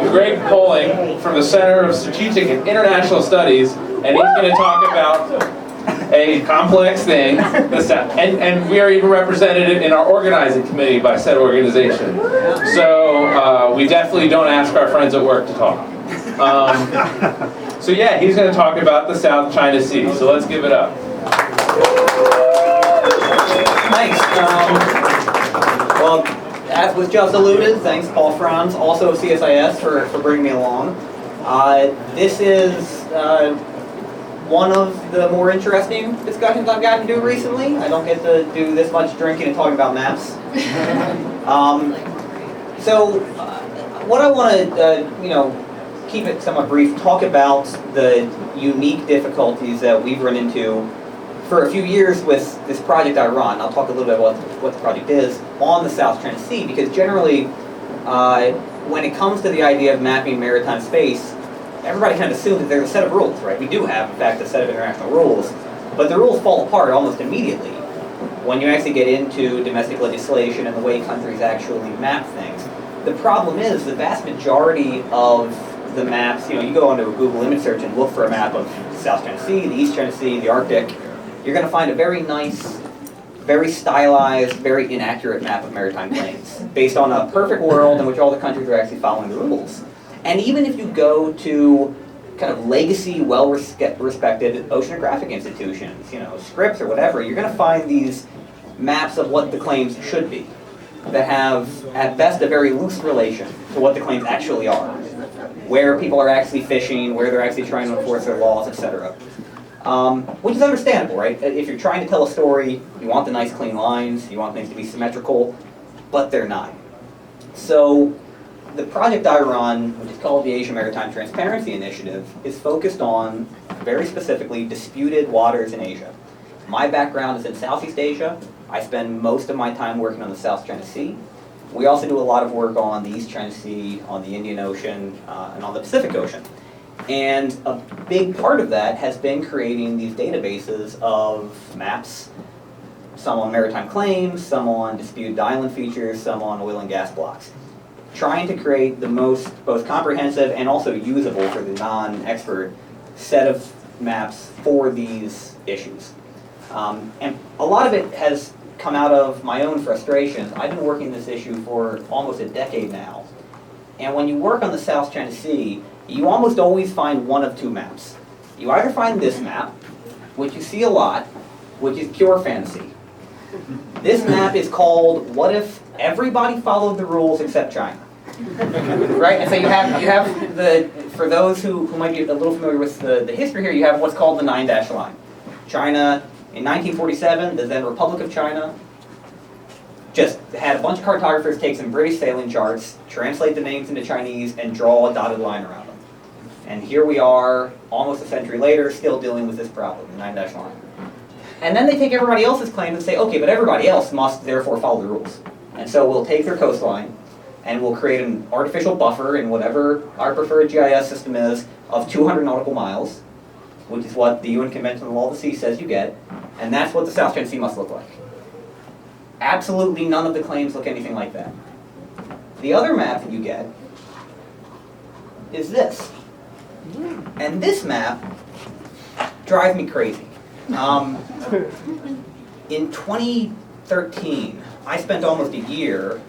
Greg Poling from the Center of Strategic and International Studies, and he's going to talk about a complex thing, and we are even represented in our organizing committee by said organization. So we definitely don't ask our friends at work to talk. So yeah, he's going to talk about the South China Sea. So let's give it up. Thanks. Well, as was just alluded, thanks Paul Franz, also CSIS, for bringing me along. This is one of the more interesting discussions I've gotten to do recently. I don't get to do this much drinking and talking about maps. So what I want to, keep it somewhat brief, talk about the unique difficulties that we've run into for a few years with this project I run. I'll talk a little bit about what the project is on the South China Sea, because generally, when it comes to the idea of mapping maritime space, everybody kind of assumes that there's a set of rules, right? We do have, in fact, a set of international rules, but the rules fall apart almost immediately when you actually get into domestic legislation and the way countries actually map things. The problem is the vast majority of the maps, you go onto a Google image search and look for a map of the South China Sea, the East China Sea, the Arctic, you're going to find a very nice, very stylized, very inaccurate map of maritime claims based on a perfect world in which all the countries are actually following the rules. And even if you go to kind of legacy, well-respected oceanographic institutions, Scripps or whatever, you're going to find these maps of what the claims should be that have, at best, a very loose relation to what the claims actually are, where people are actually fishing, where they're actually trying to enforce their laws, etc. Which is understandable, right? If you're trying to tell a story, you want the nice clean lines, you want things to be symmetrical, but they're not. So the project I run, which is called the Asia Maritime Transparency Initiative, is focused on, very specifically, disputed waters in Asia. My background is in Southeast Asia. I spend most of my time working on the South China Sea. We also do a lot of work on the East China Sea, on the Indian Ocean, and on the Pacific Ocean. And a big part of that has been creating these databases of maps, some on maritime claims, some on disputed island features, some on oil and gas blocks. Trying to create the most both comprehensive and also usable for the non-expert set of maps for these issues. And a lot of it has come out of my own frustrations. I've been working this issue for almost a decade now. And when you work on the South China Sea, you almost always find one of two maps. You either find this map, which you see a lot, which is pure fantasy. This map is called, what if everybody followed the rules except China? Right? And so you have the, for those who might be a little familiar with the history here, you have what's called the 9-dash line. China, in 1947, the then Republic of China, just had a bunch of cartographers take some British sailing charts, translate the names into Chinese, and draw a dotted line around them. And here we are, almost a century later, still dealing with this problem, the 9-dash line. And then they take everybody else's claim and say, okay, but everybody else must therefore follow the rules. And so we'll take their coastline, and we'll create an artificial buffer in whatever our preferred GIS system is of 200 nautical miles, which is what the UN Convention on the Law of the Sea says you get, and that's what the South China Sea must look like. Absolutely none of the claims look anything like that. The other map that you get is this. And this map drives me crazy. In 2013, I spent almost a year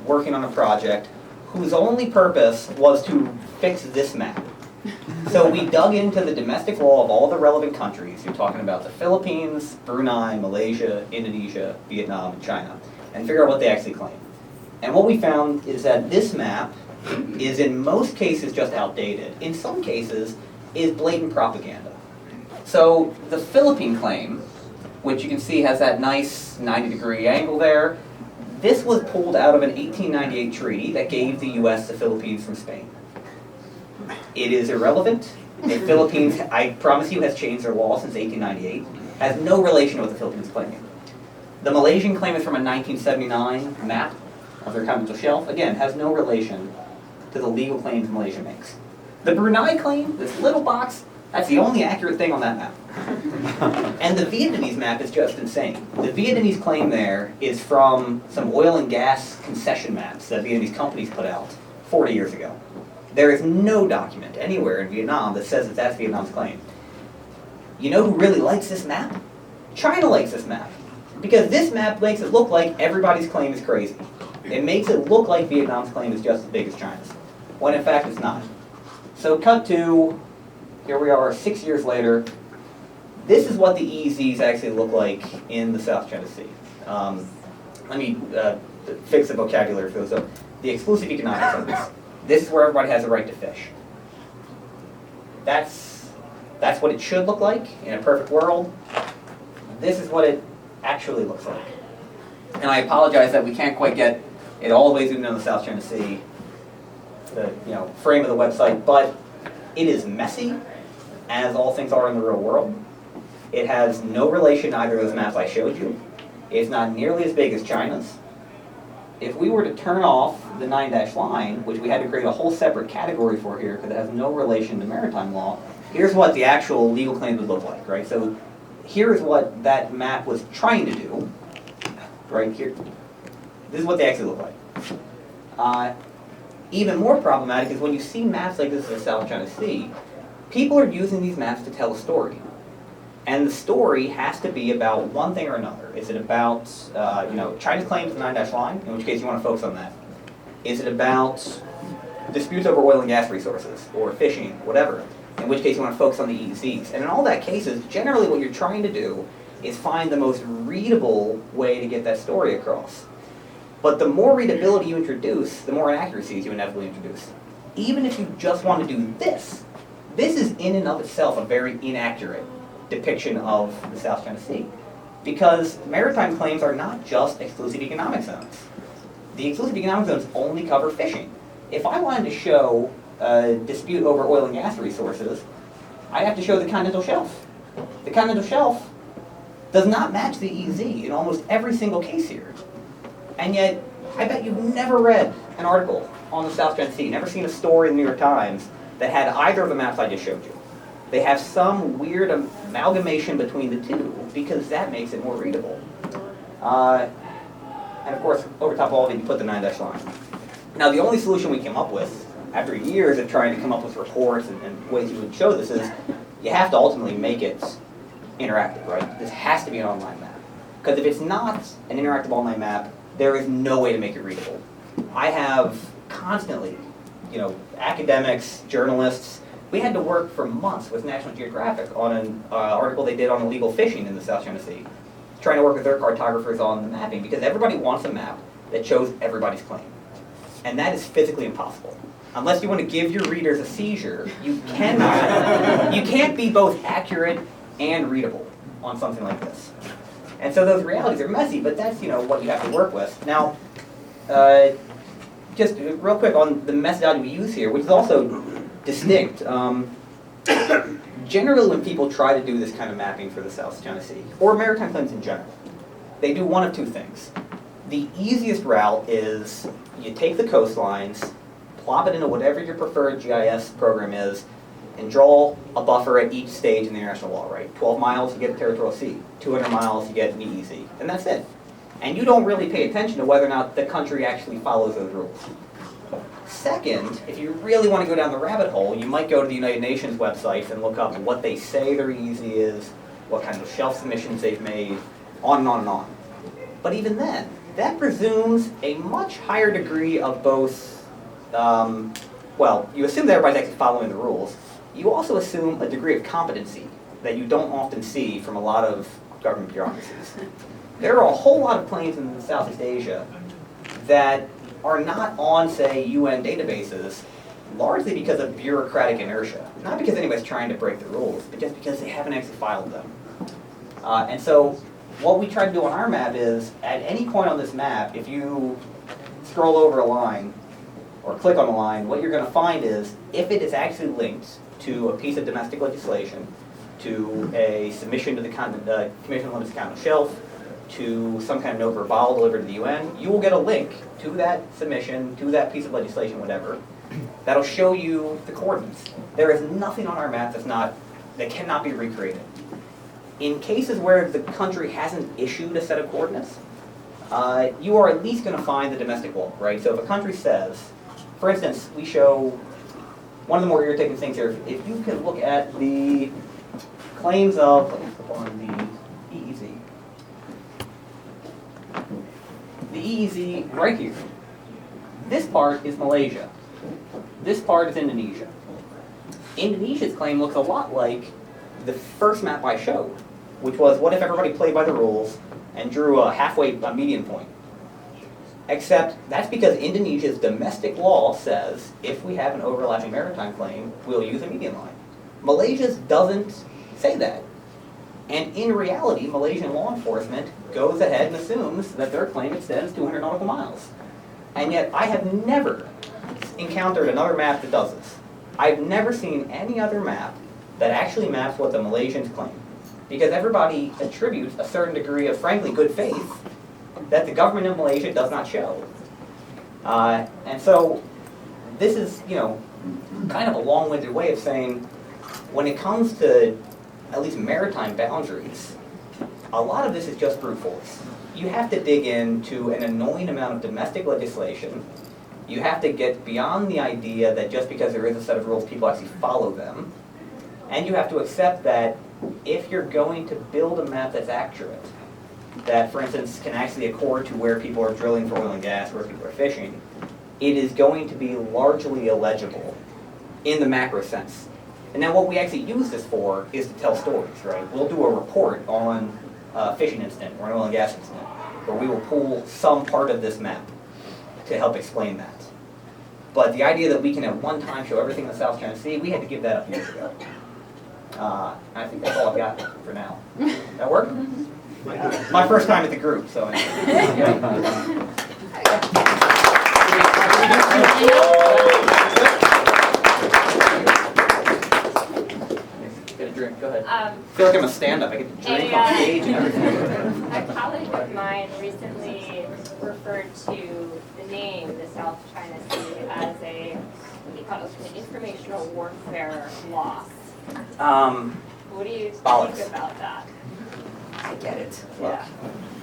working on a project whose only purpose was to fix this map. So we dug into the domestic law of all the relevant countries. You're talking about the Philippines, Brunei, Malaysia, Indonesia, Vietnam, and China, and figure out what they actually claim. And what we found is that this map is in most cases just outdated. In some cases, is blatant propaganda. So the Philippine claim, which you can see has that nice 90-degree angle there, this was pulled out of an 1898 treaty that gave the US the Philippines from Spain. It is irrelevant. The Philippines, I promise you, has changed their law since 1898. Has no relation to what the Philippines is claiming. The Malaysian claim is from a 1979 map of their continental shelf. Again, has no relation to the legal claims Malaysia makes. The Brunei claim, this little box, that's the only accurate thing on that map. And the Vietnamese map is just insane. The Vietnamese claim there is from some oil and gas concession maps that Vietnamese companies put out 40 years ago. There is no document anywhere in Vietnam that says that that's Vietnam's claim. You know who really likes this map? China likes this map. Because this map makes it look like everybody's claim is crazy. It makes it look like Vietnam's claim is just as big as China's, when in fact it's not. So cut to, here we are 6 years later. This is what the EEZs actually look like in the South China Sea. Let me fix the vocabulary for those. The exclusive economic zones. This is where everybody has a right to fish. That's what it should look like in a perfect world. This is what it actually looks like. And I apologize that we can't quite get it all the way zoomed in the South China Sea, the frame of the website, but it is messy, as all things are in the real world. It has no relation to either of those maps I showed you. It's not nearly as big as China's. If we were to turn off the 9-dash line, which we had to create a whole separate category for here because it has no relation to maritime law, here's what the actual legal claims would look like, right? So here is what that map was trying to do, right here. This is what they actually look like. Even more problematic is when you see maps like this in the South China Sea, people are using these maps to tell a story. And the story has to be about one thing or another. Is it about, China's claim to the 9-dash line, in which case you want to focus on that? Is it about disputes over oil and gas resources, or fishing, whatever, in which case you want to focus on the EEZs? And in all that cases, generally what you're trying to do is find the most readable way to get that story across. But the more readability you introduce, the more inaccuracies you inevitably introduce. Even if you just want to do this is in and of itself a very inaccurate depiction of the South China Sea. Because maritime claims are not just exclusive economic zones. The exclusive economic zones only cover fishing. If I wanted to show a dispute over oil and gas resources, I'd have to show the continental shelf. The continental shelf does not match the EEZ in almost every single case here. And yet, I bet you've never read an article on the South China Sea, never seen a story in the New York Times that had either of the maps I just showed you. They have some weird amalgamation between the two because that makes it more readable. And of course, over top of all of it, you put the 9-dash line. Now, the only solution we came up with, after years of trying to come up with reports and ways you would show this, is you have to ultimately make it interactive, right? This has to be an online map. Because if it's not an interactive online map, there is no way to make it readable. I have constantly, academics, journalists, we had to work for months with National Geographic on an article they did on illegal fishing in the South China Sea, trying to work with their cartographers on the mapping, because everybody wants a map that shows everybody's claim. And that is physically impossible. Unless you want to give your readers a seizure, you can't be both accurate and readable on something like this. And so those realities are messy, but that's what you have to work with. Now, just real quick on the methodology we use here, which is also distinct. Generally, when people try to do this kind of mapping for the South China Sea, or maritime claims in general, they do one of two things. The easiest route is you take the coastlines, plop it into whatever your preferred GIS program is, and draw a buffer at each stage in the international law, right? 12 miles, you get a territorial sea. 200 miles, you get an EEZ. And that's it. And you don't really pay attention to whether or not the country actually follows those rules. Second, if you really want to go down the rabbit hole, you might go to the United Nations websites and look up what they say their EEZ is, what kind of shelf submissions they've made, on and on and on. But even then, that presumes a much higher degree of both, you assume that everybody's actually following the rules. You also assume a degree of competency that you don't often see from a lot of government bureaucracies. There are a whole lot of claims in Southeast Asia that are not on, say, UN databases, largely because of bureaucratic inertia. Not because anybody's trying to break the rules, but just because they haven't actually filed them. And so what we try to do on our map is, at any point on this map, if you scroll over a line or click on a line, what you're going to find is, if it is actually linked to a piece of domestic legislation, to a submission to the Commission on Limited Continental Shelf, to some kind of note verbal delivered to the UN, you will get a link to that submission, to that piece of legislation, whatever, that'll show you the coordinates. There is nothing on our map that cannot be recreated. In cases where the country hasn't issued a set of coordinates, you are at least going to find the domestic law, right? So if a country says, for instance, we show one of the more irritating things here, if you can look at the claims of, let me click on the EEZ. The EEZ right here. This part is Malaysia. This part is Indonesia. Indonesia's claim looks a lot like the first map I showed, which was what if everybody played by the rules and drew a median point. Except that's because Indonesia's domestic law says if we have an overlapping maritime claim, we'll use a median line. Malaysia's doesn't say that. And in reality, Malaysian law enforcement goes ahead and assumes that their claim extends 200 nautical miles. And yet I have never encountered another map that does this. I've never seen any other map that actually maps what the Malaysians claim. Because everybody attributes a certain degree of, frankly, good faith that the government of Malaysia does not show. And so this is, kind of a long-winded way of saying, when it comes to at least maritime boundaries, a lot of this is just brute force. You have to dig into an annoying amount of domestic legislation. You have to get beyond the idea that just because there is a set of rules, people actually follow them. And you have to accept that if you're going to build a map that's accurate, that, for instance, can actually accord to where people are drilling for oil and gas, where people are fishing, it is going to be largely illegible in the macro sense. And now what we actually use this for is to tell stories, right? We'll do a report on a fishing incident or an oil and gas incident, where we will pull some part of this map to help explain that. But the idea that we can at one time show everything in the South China Sea, we had to give that up years ago. I think that's all I've got for now. That work? My first time at the group, so. Get a drink, go ahead. I feel like I'm a stand-up. I get to drink on stage and everything. A colleague of mine recently referred to the name, the South China Sea, as he called it an informational warfare loss. What do you think about that? I get it. Yeah.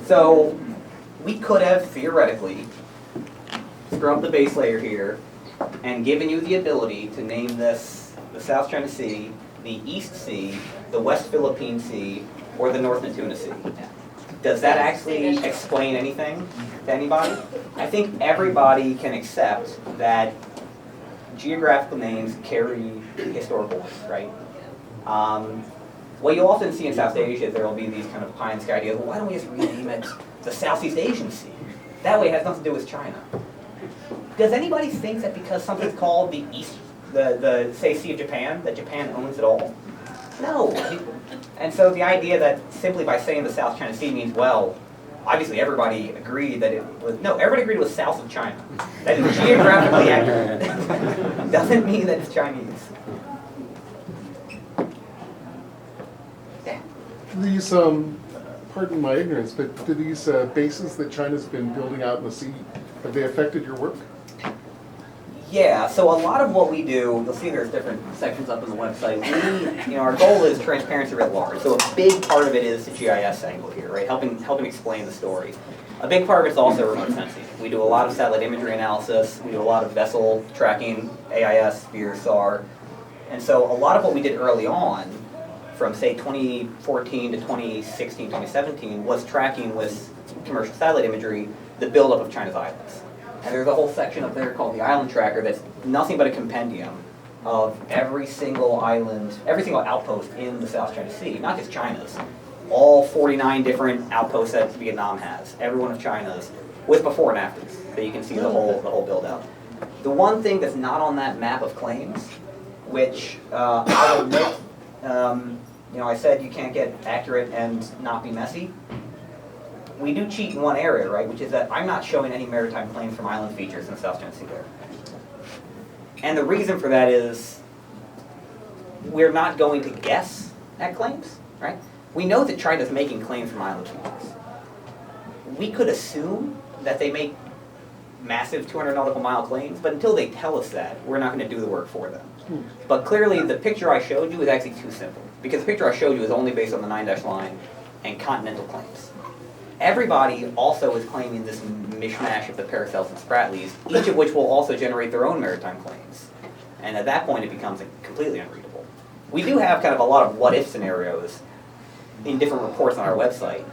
So we could have theoretically scrubbed the base layer here and given you the ability to name this the South China Sea, the East Sea, the West Philippine Sea, or the North Natuna Sea. Does that actually explain anything to anybody? I think everybody can accept that geographical names carry historical weight, right? What you'll often see in South Asia is there will be these kind of pie in the sky ideas. Well, why don't we just rename it the Southeast Asian Sea? That way it has nothing to do with China. Does anybody think that because something's called the East, the say Sea of Japan, that Japan owns it all? No. And so the idea that simply by saying the South China Sea means, well, obviously everybody agreed that it was, no, everybody agreed it was south of China. That is geographically accurate. Doesn't mean that it's Chinese. These, pardon my ignorance, but do these bases that China's been building out in the sea, have they affected your work? Yeah, so a lot of what we do, you'll see there's different sections up on the website. Our goal is transparency writ large. So a big part of it is the GIS angle here, right? Helping explain the story. A big part of it's also remote sensing. We do a lot of satellite imagery analysis. We do a lot of vessel tracking, AIS, SPHERE, SAR. And so a lot of what we did early on, from say 2014 to 2016, 2017, was tracking with commercial satellite imagery the buildup of China's islands. And there's a whole section up there called the Island Tracker that's nothing but a compendium of every single island, every single outpost in the South China Sea, not just China's. All 49 different outposts that Vietnam has, every one of China's, with before and afters, so you can see the whole build out. The one thing that's not on that map of claims, which I'll admit, I said you can't get accurate and not be messy. We do cheat in one area, right, which is that I'm not showing any maritime claims from island features in the South China Sea there. And the reason for that is we're not going to guess at claims, right? We know that China's making claims from island features. We could assume that they make massive 200 nautical mile claims, but until they tell us that, we're not going to do the work for them. But clearly, the picture I showed you is actually too simple, because the picture I showed you is only based on the 9-dash line and continental claims. Everybody also is claiming this mishmash of the Paracels and Spratlys, each of which will also generate their own maritime claims. And at that point, it becomes completely unreadable. We do have kind of a lot of what-if scenarios in different reports on our website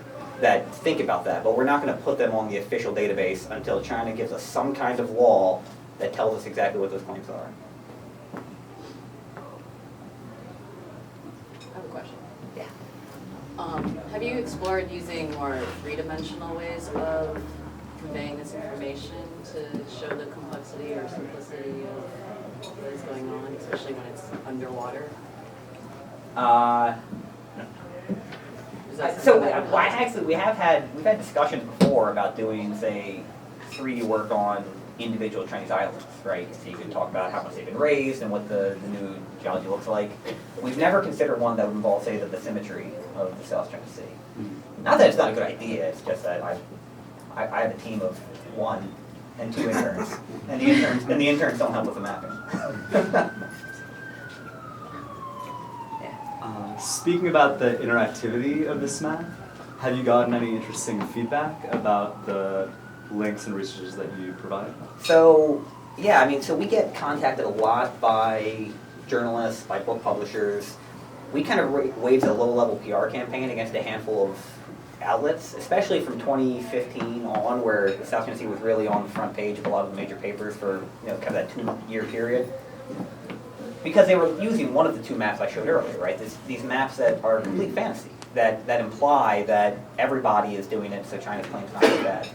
that think about that, but we're not going to put them on the official database until China gives us some kind of law that tells us exactly what those claims are. I have a question. Yeah. Have you explored using more three-dimensional ways of conveying this information to show the complexity or simplicity of what is going on, especially when it's underwater? Is that So something that would help? actually, we've had discussions before about doing, say, 3D work on individual Chinese islands, right? So you can talk about how much they've been raised and what the new geology looks like. We've never considered one that would involve, say, the bathymetry of the South China Sea. Not that it's not a good idea, it's just that I have a team of 1 and 2 interns, and the interns don't help with the mapping. Speaking about the interactivity of this map, have you gotten any interesting feedback about the links and resources that you provide? So, yeah, I mean, so we get contacted a lot by journalists, by book publishers. We kind of waged a low-level PR campaign against a handful of outlets, especially from 2015 on, where the South China Sea was really on the front page of a lot of the major papers for, you know, kind of that 2-year period. Because they were using one of the 2 maps I showed earlier, right? These maps that are complete fantasy, that imply that everybody is doing it, so China's claim's not so bad.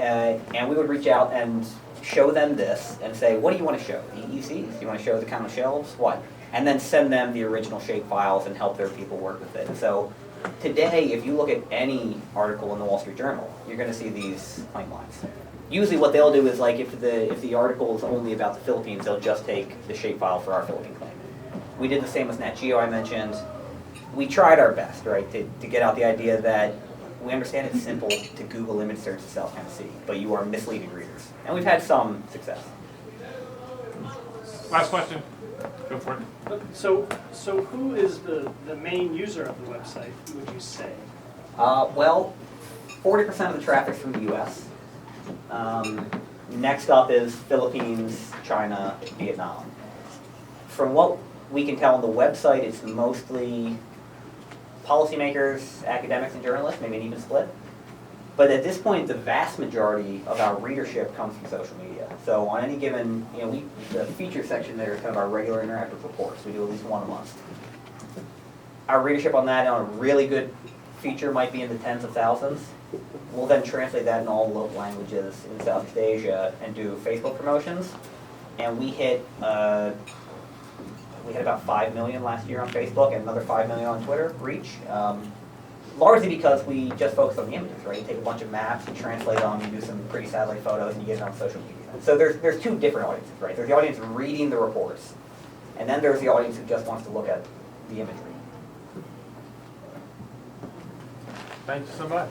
And we would reach out and show them this and say, what do you want to show? EECs? Do you want to show the count of shelves? What? And then send them the original shape files and help their people work with it. So today, if you look at any article in the Wall Street Journal, you're going to see these claim lines. Usually what they'll do is, like, if the article is only about the Philippines, they'll just take the shapefile for our Philippine claim. We did the same with Nat Geo, I mentioned. We tried our best, right, to get out the idea that we understand it's simple to Google image search the South China Sea, but you are misleading readers. And we've had some success. Last question. Go for it. So who is the main user of the website, would you say? Well, 40% of the traffic's from the US. Next up is Philippines, China, Vietnam. From what we can tell on the website, it's mostly policymakers, academics, and journalists, maybe an even split. But at this point, the vast majority of our readership comes from social media. So on any given, you know, the feature section there is kind of our regular interactive reports. We do at least 1 a month. Our readership on that, on a really good feature, might be in the tens of thousands. We'll then translate that in all local languages in Southeast Asia and do Facebook promotions. And we hit about 5 million last year on Facebook and another 5 million on Twitter reach. Largely because we just focus on the images, right? You take a bunch of maps, you translate them, you do some pretty satellite photos, and you get it on social media. So there's 2 different audiences, right? There's the audience reading the reports, and then there's the audience who just wants to look at the imagery. Thank you so much.